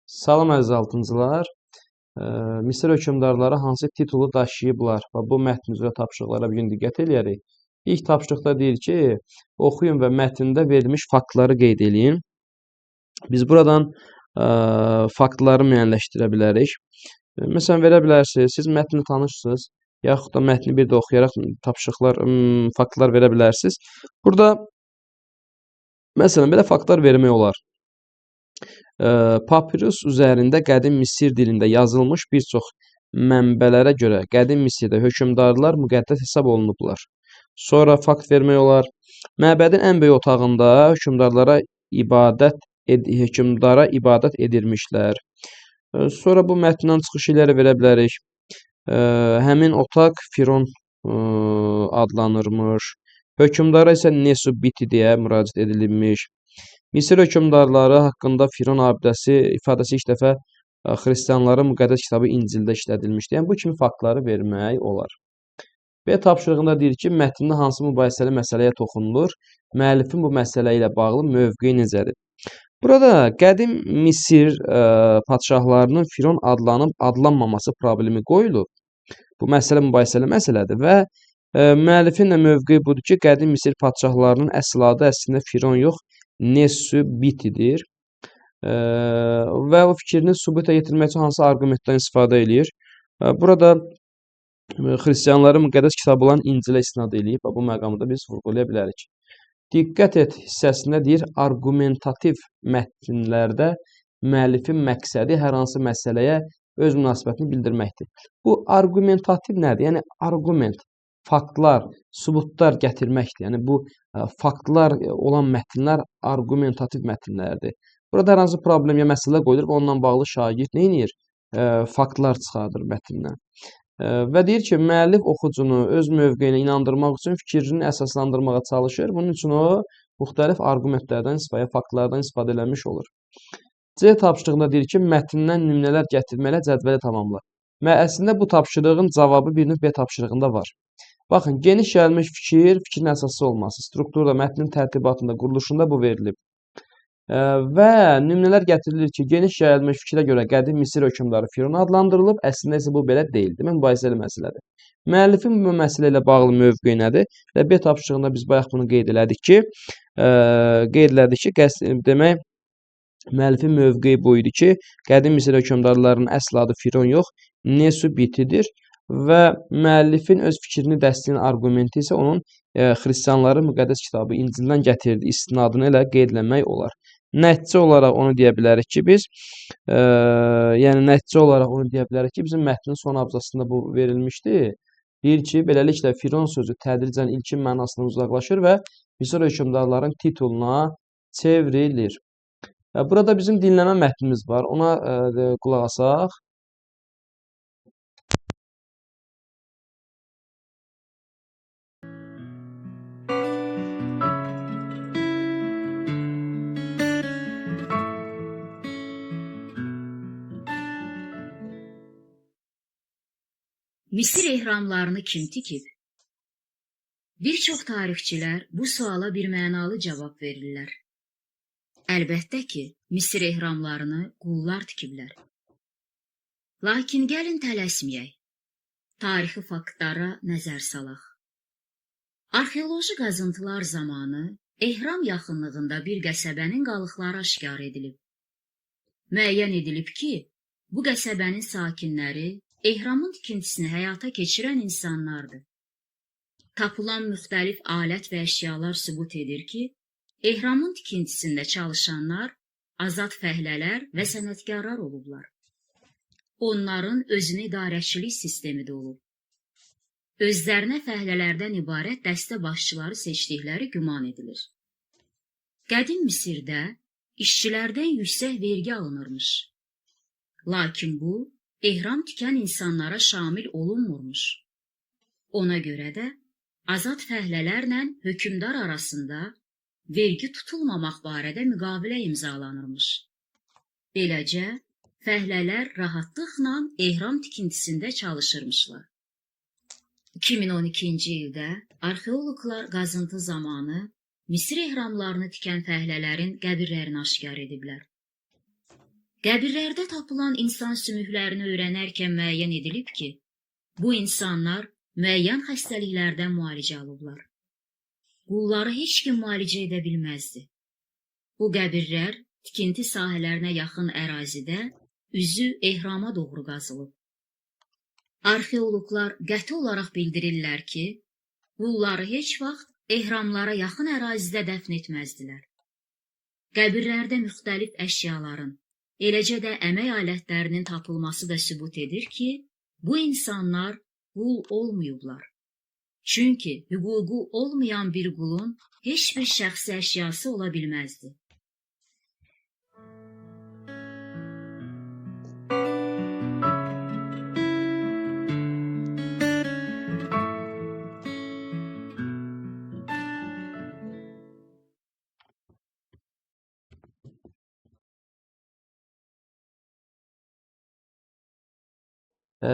Salam əziz altıncılar. Misir hökmdarları hansı titulu daşıyıblar? Və bu mətn üzrə tapşırıqlara bugün diqqət eləyərik. İlk tapşırıqda deyir ki, oxuyun və mətndə verilmiş faktları qeyd eləyin. Biz buradan faktları müəyyənləşdirə bilərik. Məsələn, verə bilərsiniz, siz mətni tanışsınız, yaxud da mətni bir də oxuyaraq faktlar verə bilərsiniz. Burada, məsələn, belə faktlar vermək olar. Papirus üzərində qədim Misir dilində yazılmış bir çox mənbələrə görə qədim Misirdə hökmdarlar müqəddəs hesab olunublar. Sonra fakt vermək olar. Məbədin ən böyük otağında hökmdara ibadət edilmişlər. Sonra bu mətndən çıxış ilə verə bilərik. Həmin otaq Firon adlanırmış. Hökmdara isə Nesubiti deyə müraciət edilmiş. Misir hökmdarları haqqında Firon abidəsi ifadəsi ilk dəfə xristianların müqəddəs kitabı İncildə işlədilmişdir. Yəni bu kimi faktları vermək olar. Və tapşırığında deyir ki, mətndə hansı mübahisəli məsələyə toxunulur? Müəllifin bu məsələ ilə bağlı mövqeyi necədir? Burada qədim Misir padşahlarının Firon adlanıb adlanmaması problemi qoyulub. Bu məsələ mübahisəli məsələdir və müəllifin də mövqeyi budur ki, qədim Misir padşahlarının əsl adı əslində Firon yox, Nesubitidir. Və o fikrini sübuta yetirmək üçün hansı arqumentdən istifadə eləyir? Burada xristianların müqəddəs kitabı olan İncilə istinad eləyib və bu məqamı da biz vurğulaya bilərik. Diqqət et hissəsində deyir, arqumentativ mətnlərdə müəllifin məqsədi hər hansı məsələyə öz münasibətini bildirməkdir. Bu arqumentativ nədir? Yəni arqument, faktlar, sübutlar gətirməkdir. Yəni bu faktlar olan mətnlər arqumentativ mətnlərdir. Burada hər hansı problem ya məsələ qoyulur və onunla bağlı şagird nə edir? Faktlar çıxardır mətndən. Və deyir ki, müəllif oxucunu öz mövqeyinə inandırmaq üçün fikrini əsaslandırmağa çalışır. Bunun üçün o müxtəlif arqumentlərdən istifadə, faktlardan istifadə eləmiş olur. C tapşırığında deyir ki, mətndən nümunələr gətirməklə cədvəli tamamla. Əslində bu tapşırığın cavabı bir növ B tapşırığında var. Baxın, geniş yayılmış fikrin əsası olması, strukturda, mətnin tərtibatında, quruluşunda bu verilib. Və nümunələr gətirilir ki, geniş yayılmış fikrə görə qədim Misir hökmdarı Firon adlandırılıb, əslində isə bu belə deyil. Demək, mübahisəli məsələdir. Müəllifin bu məsələ ilə bağlı mövqeyi nədir? Və B tapşırığında biz bayaq bunu qeyd elədik ki, demək, müəllifin mövqeyi bu idi ki, qədim Misir hökmdarlarının əsl adı Firon yox, Nesubitidir. Və müəllifin öz fikrini dəstəkləyən arqumenti isə onun xristianların müqəddəs kitabı İncildən gətirdiyi istinadını ilə qeydləmək olar. Nəticə olaraq onu deyə bilərik ki, bizim mətnin son abzasında bu verilmişdi. Deyir ki, beləliklə Firon sözü tədricən ilkin mənasından uzaqlaşır və Misir hökmdarların tituluna çevrilir. Burada bizim dinləmə mətnimiz var. Ona qulaq asaq. Misir ehramlarını kim tikib? Bir çox tarixçilər bu suala bir mənalı cavab verirlər. Əlbəttə ki, Misir ehramlarını qullar tikiblər. Lakin gəlin tələsməyək. Tarixi faktlara nəzər salaq. Arxeoloji qazıntılar zamanı ehram yaxınlığında bir qəsəbənin qalıqları aşkar edilib. Müəyyən edilib ki, bu qəsəbənin sakinləri ehramın tikintisini həyata keçirən insanlardır. Tapılan müxtəlif alət və əşyalar sübut edir ki, ehramın tikintisində çalışanlar azad fəhlələr və sənətkarlar olublar. Onların özünə idarəçilik sistemi də olub. Özlərinə fəhlələrdən ibarət dəstə başçıları seçdikləri güman edilir. Qədim Misirdə işçilərdən yüksək vergi alınırmış. Lakin bu, ehram tikən insanlara şamil olunmurmuş. Ona görə də azad fəhlələrlə hökmdar arasında vergi tutulmamaq barədə müqavilə imzalanırmış. Beləcə, fəhlələr rahatlıqla ehram tikintisində çalışırmışlar. 2012-ci ildə arxeoloqlar qazıntı zamanı Misir ehramlarını tikən fəhlələrin qəbirlərini aşkar ediblər. Qəbirlərdə tapılan insan sümüklərini öyrənərkən müəyyən edilib ki, bu insanlar müəyyən xəstəliklərdən müalicə alıblar. Qulları heç kim müalicə edə bilməzdi. Bu qəbirlər tikinti sahələrinə yaxın ərazidə üzü ehrama doğru qazılıb. Arxeoloqlar qəti olaraq bildirirlər ki, qulları heç vaxt ehramlara yaxın ərazidə dəfn etməzdilər. Qəbirlərdə müxtəlif əşyaların, eləcə də əmək alətlərinin tapılması da sübut edir ki, bu insanlar qul olmayıblar. Çünki hüququ olmayan bir qulun heç bir şəxsi əşyası ola bilməzdi.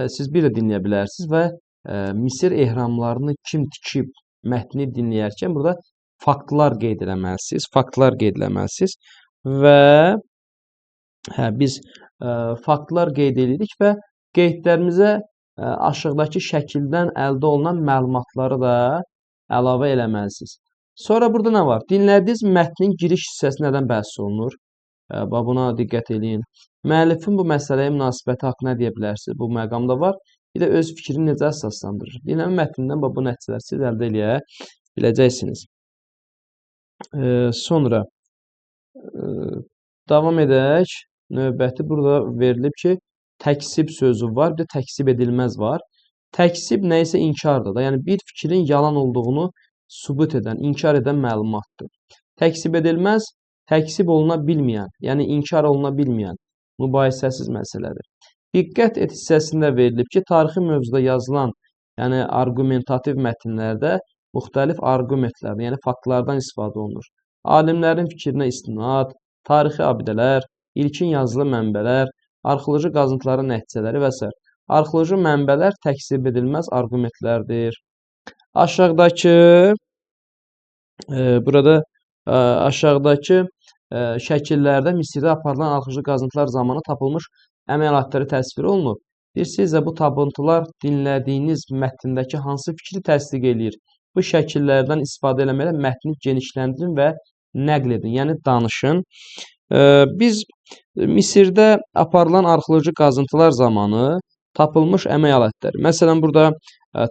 Siz bir də dinləyə bilərsiniz və Misir ehramlarını kim tikib mətni dinləyərkən burada faktlar qeyd eləməlisiniz. Faktlar qeyd eləməlisiniz və biz faktlar qeyd edirik və qeydlərimizə aşağıdakı şəkildən əldə olunan məlumatları da əlavə eləməlisiniz. Sonra burada nə var? Dinlədiyiniz mətnin giriş hissəsi nədən bəhs olunur? Buna diqqət eləyin. Müəllifin bu məsələyə münasibəti haqqında nə deyə bilərsiniz? Bu məqamda var. Bir də öz fikrini necə əsaslandırır? Dinləmə mətnindən bu nəticələri siz əldə eləyə biləcəksiniz. Sonra davam edək. Növbəti burada verilib ki, təksib sözü var, bir də təksib edilməz var. Təksib nə isə inkardır da, yəni bir fikrin yalan olduğunu sübut edən, inkar edən məlumatdır. Təksib edilməz, təksib oluna bilməyən, yəni inkar oluna bilməyən mübahisəsiz məsələdir. Diqqət et hissəsində verilib ki, tarixi mövzuda yazılan, yəni arqumentativ mətnlərdə müxtəlif arqumentlərdən, yəni faktlardan istifadə olunur. Alimlərin fikrinə istinad, tarixi abidələr, ilkin yazılı mənbələr, arxeoloji qazıntıların nəticələri və s. Arxeoloji mənbələr təksib edilməz arqumentlərdir. Aşağıdakı şəkillərdə Misirdə aparılan arxeoloji qazıntılar zamanı tapılmış əmək alətləri təsvir olunub. Sizcə bu tapıntılar dinlədiyiniz mətndəki hansı fikri təsdiq eləyir? Bu şəkillərdən istifadə eləməklə mətni genişləndirin və nəql edin, yəni danışın. Biz Misirdə aparılan arxeoloji qazıntılar zamanı tapılmış əmək alətləri. Məsələn, burada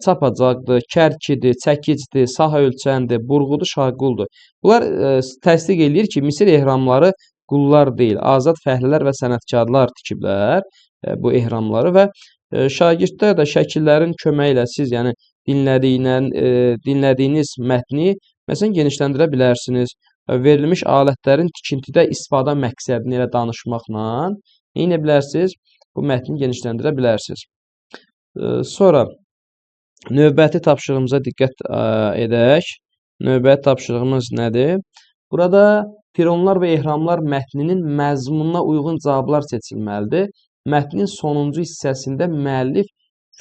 çapacaqdır, kərkidir, çəkicidir, sahə ölçəndir, burğudur, şaquldur. Bunlar təsdiq eləyir ki, Misir ehramları qullar deyil, azad fəhlilər və sənətkarlar tikiblər bu ehramları və şagirdlər də şəkillərin köməyi ilə siz, yəni dinlədiyiniz mətni məsələn genişləndirə bilərsiniz. Verilmiş alətlərin tikintidə istifadə məqsədini ilə danışmaqla nə edə bilərsiniz? Bu mətni genişləndirə bilərsiniz. Sonra növbəti tapşırığımıza diqqət edək. Növbəti tapşırığımız nədir? Burada fironlar və ehramlar mətninin məzmununa uyğun cavablar seçilməlidir. Mətnin sonuncu hissəsində müəllif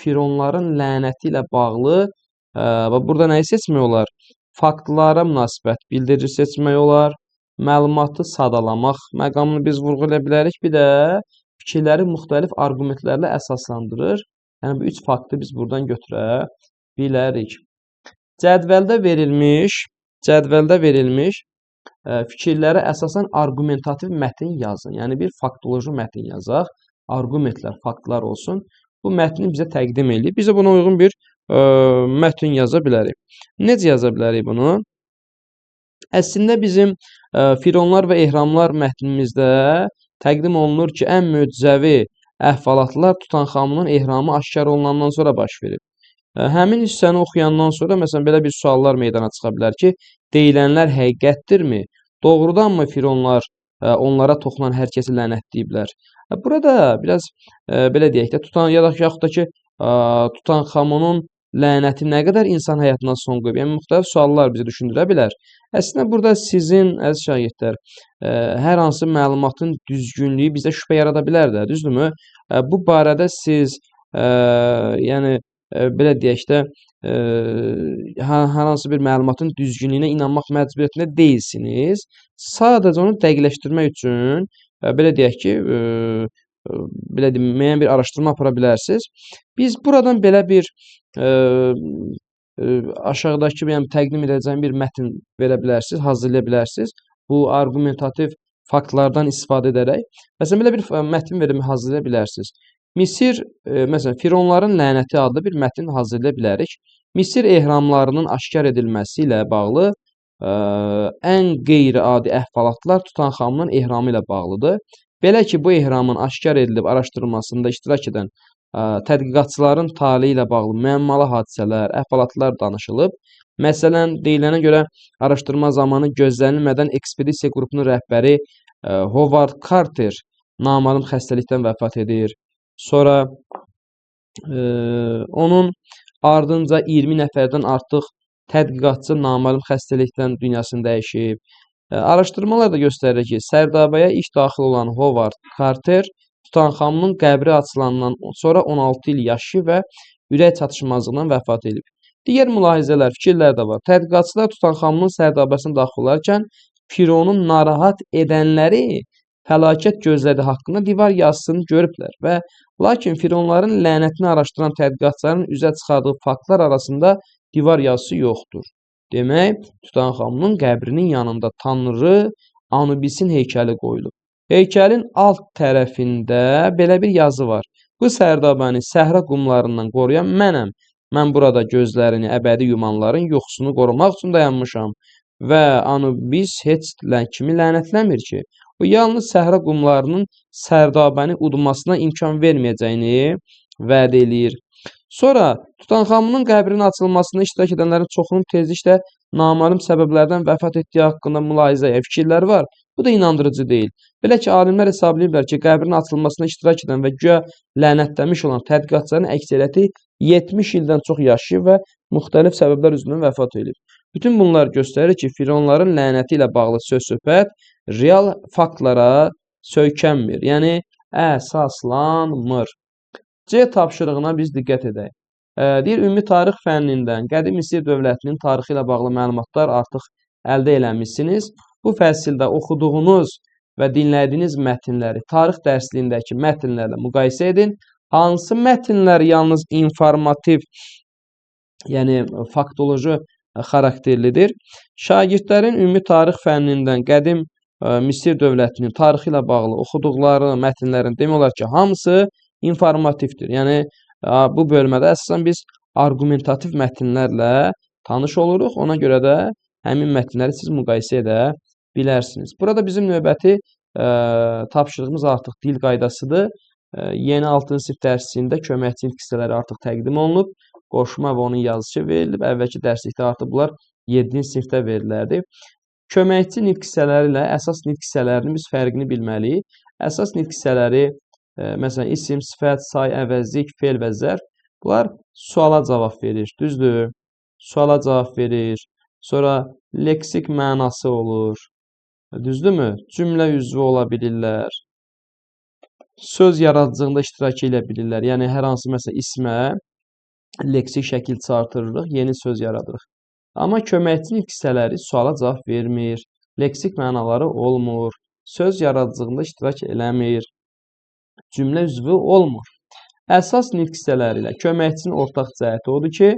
fironların lənəti ilə bağlı burada nəyi seçmək olar? Faktlara münasibət bildirici seçmək olar. Məlumatı sadalamaq məqamını biz vurğulaya bilərik. Bir də fikirləri müxtəlif arqumentlərlə əsaslandırır. Yəni, bu üç faktı biz buradan götürə bilərik. Cədvəldə verilmiş fikirlərə əsasən arqumentativ mətn yazın. Yəni, bir faktoloji mətn yazaq. Arqumentlər, faktlar olsun. Bu mətni bizə təqdim edib. Bizə buna uyğun bir mətn yaza bilərik. Necə yaza bilərik bunu? Əslində bizim fironlar və ehramlar mətnimizdə təqdim olunur ki, ən möcüzəvi əhvalatlar Tutanxamunun ehramı aşkar olunandan sonra baş verib. Həmin hissəni oxuyandan sonra məsələn belə bir suallar meydana çıxa bilər ki, deyilənlər həqiqətdirmi? Doğrudanmı fironlar onlara toxunan hər kəsi lənətləyiblər? Burada biraz belə deyək də, yaxud da ki, Tutanxamunun lənəti nə qədər insan həyatına son qoyub? Yəni, müxtəlif suallar bizi düşündürə bilər. Əslində, burada sizin, əziz şagirdlər, hər hansı məlumatın düzgünlüyü bizdə şübhə yarada bilər də, düzdürmü? Bu barədə siz, yəni, belə deyək də, hər hansı bir məlumatın düzgünlüyünə inanmaq məcburiyyətində deyilsiniz. Sadəcə onu dəqiqləşdirmək üçün belə deyək ki, belə deyim, müəyyən bir araşdırma apara bilərsiniz. Biz buradan belə bir aşağıdakı yəni təqdim edəcəyim bir mətn verə bilərsiniz, hazırlaya bilərsiniz. Bu arqumentativ faktlardan istifadə edərək. Məsələn, belə bir mətn verimi hazırlaya bilərsiniz. Misir, məsələn, Fironların lənəti adlı bir mətn hazırlaya bilərik. Misir ehramlarının aşkar edilməsi ilə bağlı ən qeyri-adi əhvalatlar Tutanxamunun ehramı ilə bağlıdır. Belə ki, bu ehramın aşkar edilib araşdırılmasında iştirak edən tədqiqatçıların taleyi ilə bağlı müəmmalı hadisələr, əhvalatlar danışılıb. Məsələn, deyilənə görə araşdırma zamanı gözlənilmədən ekspedisiya qrupunun rəhbəri Howard Carter naməlum xəstəlikdən vəfat edir. Sonra onun ardınca 20 nəfərdən artıq tədqiqatçı naməlum xəstəlikdən dünyasını dəyişib. Araşdırmalar da göstərir ki, Sərdabəyə ilk daxil olan Howard Carter Tutanxamunun qəbri açılandan sonra 16 il yaşayıb və ürək çatışmazlığından vəfat edib. Digər mülahizələr, fikirlər də var. Tədqiqatçılar Tutanxamunun sərdabəsinə daxil olarkən Fironun narahat edənləri fəlakət gözlədiyi haqqında divar yazısını görüblər və lakin Fironların lənətini araşdıran tədqiqatçıların üzə çıxardığı faktlar arasında divar yazısı yoxdur. Demək, Tutanxamunun qəbrinin yanında Tanrı Anubisin heykəli qoyulub. Heykəlin alt tərəfində belə bir yazı var. Bu sərdabəni səhra qumlarından qoruyan mənəm. Mən burada gözlərini əbədi yumanların yoxsunu qorumaq üçün dayanmışam və Anubis heç kimi lənətləmir ki, bu yalnız səhra qumlarının sərdabəni udmasına imkan verməyəcəyini vəd eləyir. Sonra Tutanxamunun qəbrinin açılmasında iştirak edənlərin çoxunun tezliklə naməlum səbəblərdən vəfat etdiyi haqqında mülahizəyə fikirlər var. Bu da inandırıcı deyil. Belə ki, alimlər hesablayıblar ki, qəbrin açılmasına iştirak edən və güya lənətlənmiş olan tədqiqatçıların əksəriyyəti 70 ildən çox yaşayıb və müxtəlif səbəblər üzündən vəfat edib. Bütün bunlar göstərir ki, Fironların lənəti ilə bağlı söz-söhbət real faktlara söykənmir, yəni əsaslanmır. C tapşırığına biz diqqət edək. Deyir, ümumi tarix fənnindən Qədim Misir dövlətinin tarixi ilə bağlı məlumatlar artıq əldə eləmişsiniz. Bu fəsildə oxuduğunuz və dinlədiyiniz mətnləri tarix dərsliyindəki mətnlərlə müqayisə edin. Hansı mətnlər yalnız informativ, yəni faktoloji xarakterlidir? Şagirdlərin ümumi tarix fənnindən Qədim Misir dövlətinin tarixi ilə bağlı oxuduqları mətnlərin demək olar ki, hamısı informativdir. Yəni, bu bölmədə əsasən biz arqumentativ mətnlərlə tanış oluruq. Ona görə də həmin mətnləri siz müqayisə edə bilərsiniz. Burada bizim növbəti tapşırığımız artıq dil qaydasıdır. Yeni 6-cı sinif dərsində köməkçi nitq hissələri artıq təqdim olunub. Qoşma və onun yazışı verilib. Əvvəlki dərslikdə artıq bunlar 7-ci sinifdə verilərdi. Köməkçi nitq hissələri ilə əsas nitq hissələrinin biz fərqini bilməliyik. Əsas nitq hissələri, məsələn, isim, sifət, say, əvəzlik, fe'l və zərf. Bunlar suala cavab verir, düzdür? Suala cavab verir. Sonra leksik mənası olur. Düzdürmü? Cümlə üzvü ola bilirlər. Söz yaradıcılığında iştirak edə bilirlər. Yəni, hər hansı məsələn ismə leksik şəkil çıxartırıq, yeni söz yaradırıq. Amma köməkçi nitq hissələri suala cavab vermir. Leksik mənaları olmur. Söz yaradıcılığında iştirak eləmir. Cümlə üzvü olmur. Əsas nitq hissələri ilə köməkçinin ortaq cəhəti odur ki,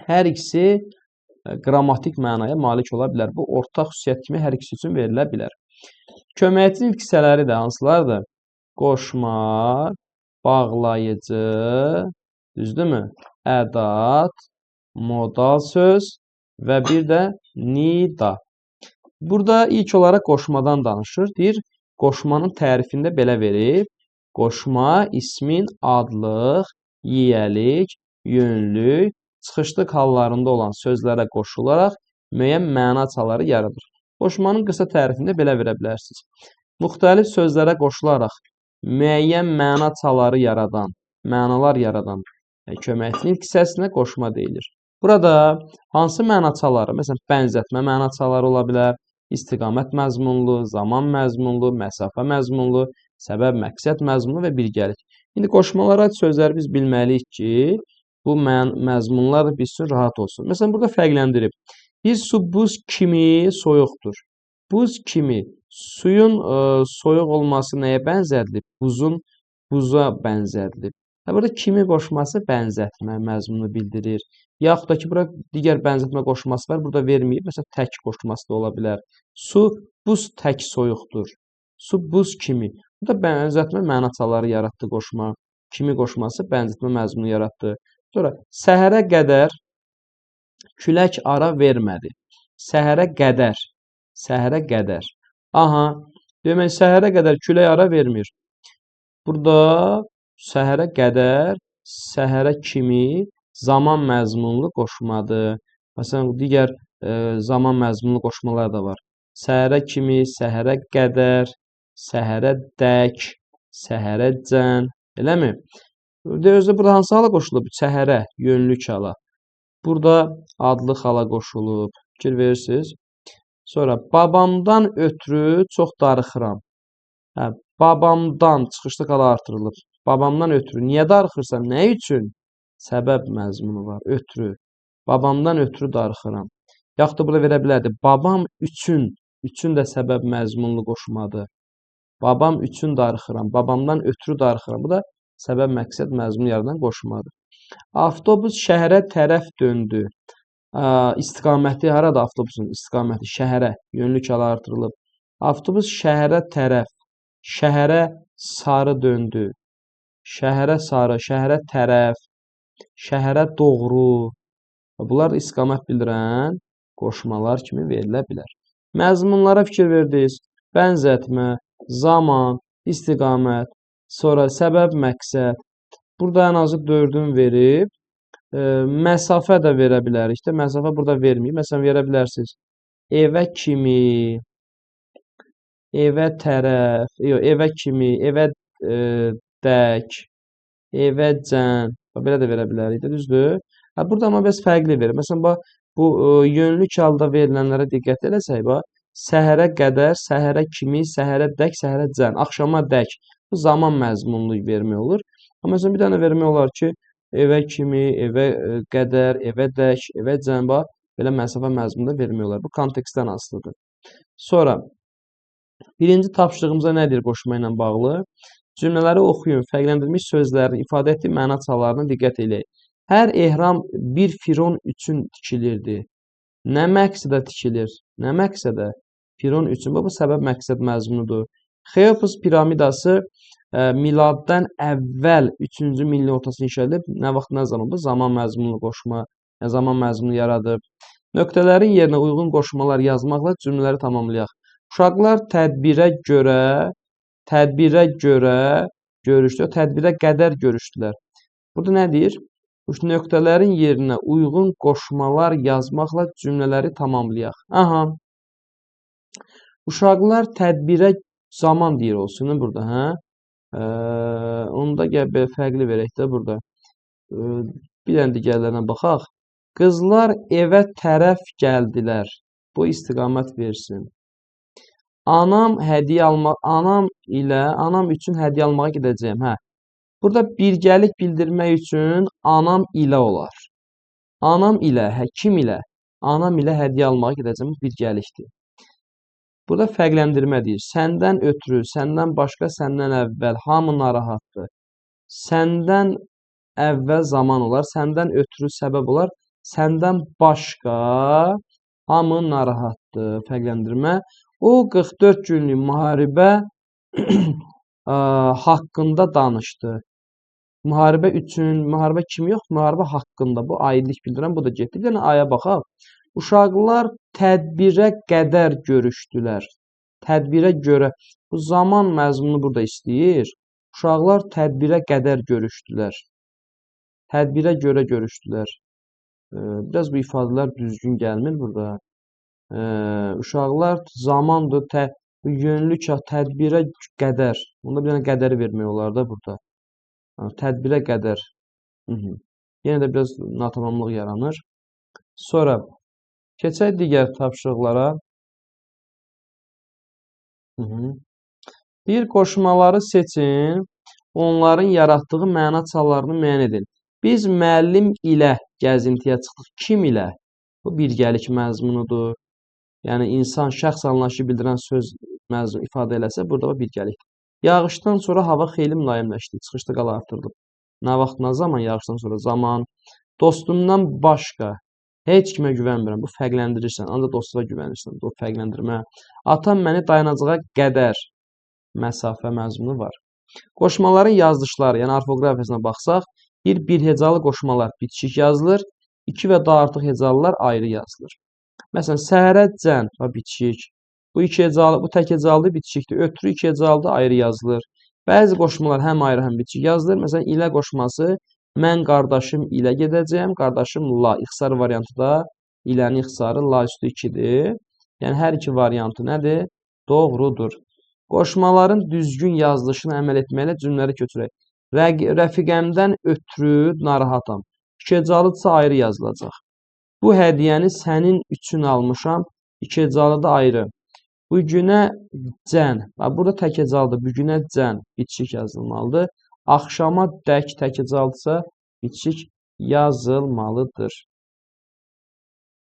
hər ikisi qrammatik mənaya malik ola bilər. Bu, ortaq xüsusiyyət kimi hər ikisi üçün verilə bilər. Köməkçi nitq hissələri də hansılardır? Qoşma, bağlayıcı, düzdürmü? Ədat, modal söz və bir də nida. Burada ilk olaraq qoşmadan danışır. Deyir, qoşmanın tərifində belə verib. Qoşma ismin adlıq, yiyəlik, yönlük, çıxışlıq hallarında olan sözlərə qoşularaq müəyyən məna çaları yaradır. Qoşmanın qısa tərifində belə verə bilərsiniz. Müxtəlif sözlərə qoşularaq müəyyən məna çaları yaradan, mənalar yaradan köməkçi nitq hissəsinə qoşma deyilir. Burada hansı mənaçaları, məsələn, bənzətmə mənaçaları ola bilər, istiqamət məzmunlu, zaman məzmunlu, məsafə məzmunlu, səbəb məqsəd məzmunlu və bilgəlik. İndi qoşmalara aid sözləri biz bilməliyik ki, bu məzmunlar biz üçün rahat olsun. Məsələn, burada fərqləndirib. Bir su buz kimi soyuqdur. Buz kimi Suyun soyuq olması nəyə bənzədilib? Buza bənzədilib. Burada kimi qoşması bənzətmə məzmunu bildirir. Yaxud da ki, bura digər bənzətmə qoşması var, burada verməyib. Məsələn, tək qoşması da ola bilər. Su, buz tək soyuqdur. Su, buz kimi. Bu da bənzətmə mənaçaları yaratdı qoşma. Kimi qoşması bənzətmə məzmunu yaratdı. Sonra, səhərə qədər külək ara vermədi. Səhərə qədər. Səhərə qədər. Aha, demək, səhərə qədər külək ara vermir. Burada səhərə qədər, səhərə kimi zaman məzmunlu qoşmadır. Məsələn, digər zaman məzmunlu qoşmalar da var. Səhərə kimi, səhərə qədər, səhərə dək, səhərəcən. Eləmi? Özdə burada hansı hala qoşulub? Səhərə, yönlük hala. Burada adlı hala qoşulub. Fikir verirsiniz. Sonra, babamdan ötürü çox darıxıram. Hə, babamdan çıxışlı hala artırılır. Babamdan ötürü. Niyə darıxırsan? Nə üçün? Səbəb məzmunu var. Ötürü. Babamdan ötürü darıxıram. Yaxud da burada verə bilərdi. Babam üçün. Üçün də səbəb məzmunlu qoşmadır. Babam üçün darıxıram. Babamdan ötürü darıxıram. Bu da səbəb məqsəd məzmunu yaradan qoşmadır. Avtobus şəhərə tərəf döndü. İstiqaməti harada avtobusun? İstiqaməti şəhərə. Yönlük hala artırılıb. Avtobus şəhərə tərəf. Şəhərə sarı döndü. Şəhərə sarı, şəhərə tərəf, şəhərə doğru. Bunlar istiqamət bildirən qoşmalar kimi verilə bilər. Məzmunlara fikir verdiniz. Bənzətmə, zaman, istiqamət, sonra səbəb, məqsəd. Burada ən azı 4-ün verib, məsafə də verə bilərik də. Məsafə burada verməyib. Məsələn, verə bilərsiniz. Evə kimi, evə tərəf, evə kimi, evə dək, evəcən, belə də verə bilərik də, düzdür? Burada amma bəs fərqli verir. Məsələn, bu yönlük halda verilənlərə diqqət eləsək, səhərə qədər, səhərə kimi, səhərə dək, səhərəcən, axşama dək. Bu zaman məzmunlu vermək olur. Amma məsələn, bir dənə vermək olar ki, evə kimi, evə qədər, evə dək, evəcən, belə məsafə məzmununda vermək olar. Bu kontekstdən asılıdır. Sonra, birinci tapşırığımıza nədir qoşma ilə bağlı? Cümlələri oxuyun, fərqləndirilmiş sözlərin ifadə etdiyi məna çalarına diqqət eləyin. Hər ehram bir firon üçün tikilirdi. Nə məqsədə tikilir? Nə məqsədə? Firon üçün. Bu səbəb məqsəd məzmunudur. Xeopus piramidası miladdan əvvəl 3-cü minillik ortasını inşa edib. Nə vaxt, nə zaman? Bu zaman məzmununu qoşma, zaman məzmununu yaradıb. Nöqtələrin yerinə uyğun qoşmalar yazmaqla cümlələri tamamlayaq. Uşaqlar tədbirə görə görüşdülər, tədbirə qədər görüşdülər. Burada nə deyir? Nöqtələrin yerinə uyğun qoşmalar yazmaqla cümlələri tamamlayaq. Aha. Uşaqlar tədbirə zaman deyir olsun burada, hə? Onu da gəl belə fərqli verək də burada. Bir dənə digərlərinə baxaq. Qızlar evə tərəf gəldilər. Bu istiqamət versin. Anam üçün hədiyyə almağa gedəcəyəm. Hə. Burada birgəlik bildirmək üçün anam ilə olar. Anam ilə, kim ilə? Anam ilə hədiyyə almağa gedəcəyim, birgəlikdir. Burada fərqləndirmə deyir. Səndən ötürü, səndən başqa, səndən əvvəl, hamı narahatdır. Səndən əvvəl zaman olar, səndən ötürü səbəb olar, səndən başqa, hamı narahatdır. Fərqləndirmə. O 44 günlük müharibə haqqında danışdı. Müharibə üçün, müharibə kimi yox, müharibə haqqında. Bu aidlik bildirən, bu da getdi. Bir dənə aya baxaq. Uşaqlar tədbirə qədər görüşdülər. Tədbirə görə. Bu zaman məzmunu burada istəyir. Uşaqlar tədbirə qədər görüşdülər. Tədbirə görə görüşdülər. Biraz bu ifadələr düzgün gəlmir burada. Uşaqlar zamandır, yönlük tədbirə qədər. Onda bir dənə qədəri vermək olar da burada. Tədbirə qədər. Yenə də biraz natamamlıq yaranır. Sonra keçək digər tapşırıqlara. Bir qoşmaları seçin. Onların yaratdığı məna çalarını müəyyən edin. Biz müəllim ilə gəzintiyə çıxdıq. Kim ilə? Bu birgəlik məzmunudur. Yəni, insan, şəxs anlayışı bildirən söz məzmun ifadə eləsə, burada o birgəlikdir. Yağışdan sonra hava xeyli mülayimləşdi. Çıxışda qala artırılıb. Nə vaxt, nə zaman? Yağışdan sonra zaman. Dostumdan başqa heç kimə güvənmirəm. Bu fərqləndirirsən. Ancaq dostluğa güvənirsən. Bu fərqləndirmə. Atam məni dayanacağa qədər məsafə məzmunu var. Qoşmaların yazılışları, yəni orfoqrafiyasına baxsaq, bir hecalı qoşmalar bitişik yazılır, 2 və daha artıq hecalılar ayrı yazılır. Məsələn, səhərəcən bitişik. Bu iki hecalı, bu tək hecalıdır, bitişikdir. Ötürü iki hecalıdır, ayrı yazılır. Bəzi qoşmalar həm ayrı, həm bitişik yazılır. Məsələn, ilə qoşması mən qardaşım ilə gedəcəyəm, qardaşımla. İxtisar variantı da ilənin ixtisarı la üstü 2-dir. Yəni hər iki variantı nədir? Doğrudur. Qoşmaların düzgün yazılışına əməl etməklə cümlələri köçürək. Rəfiqəmdən ötürü narahatam. İki hecalıdırsa ayrı yazılacaq. Bu hədiyyəni sənin üçün almışam. İki hecalı da ayrı. Bu günə cən. Burada tək hecalıdır. Bu günə cən bitişik yazılmalıdır. Axşama dək tək hecalıdırsa bitişik yazılmalıdır.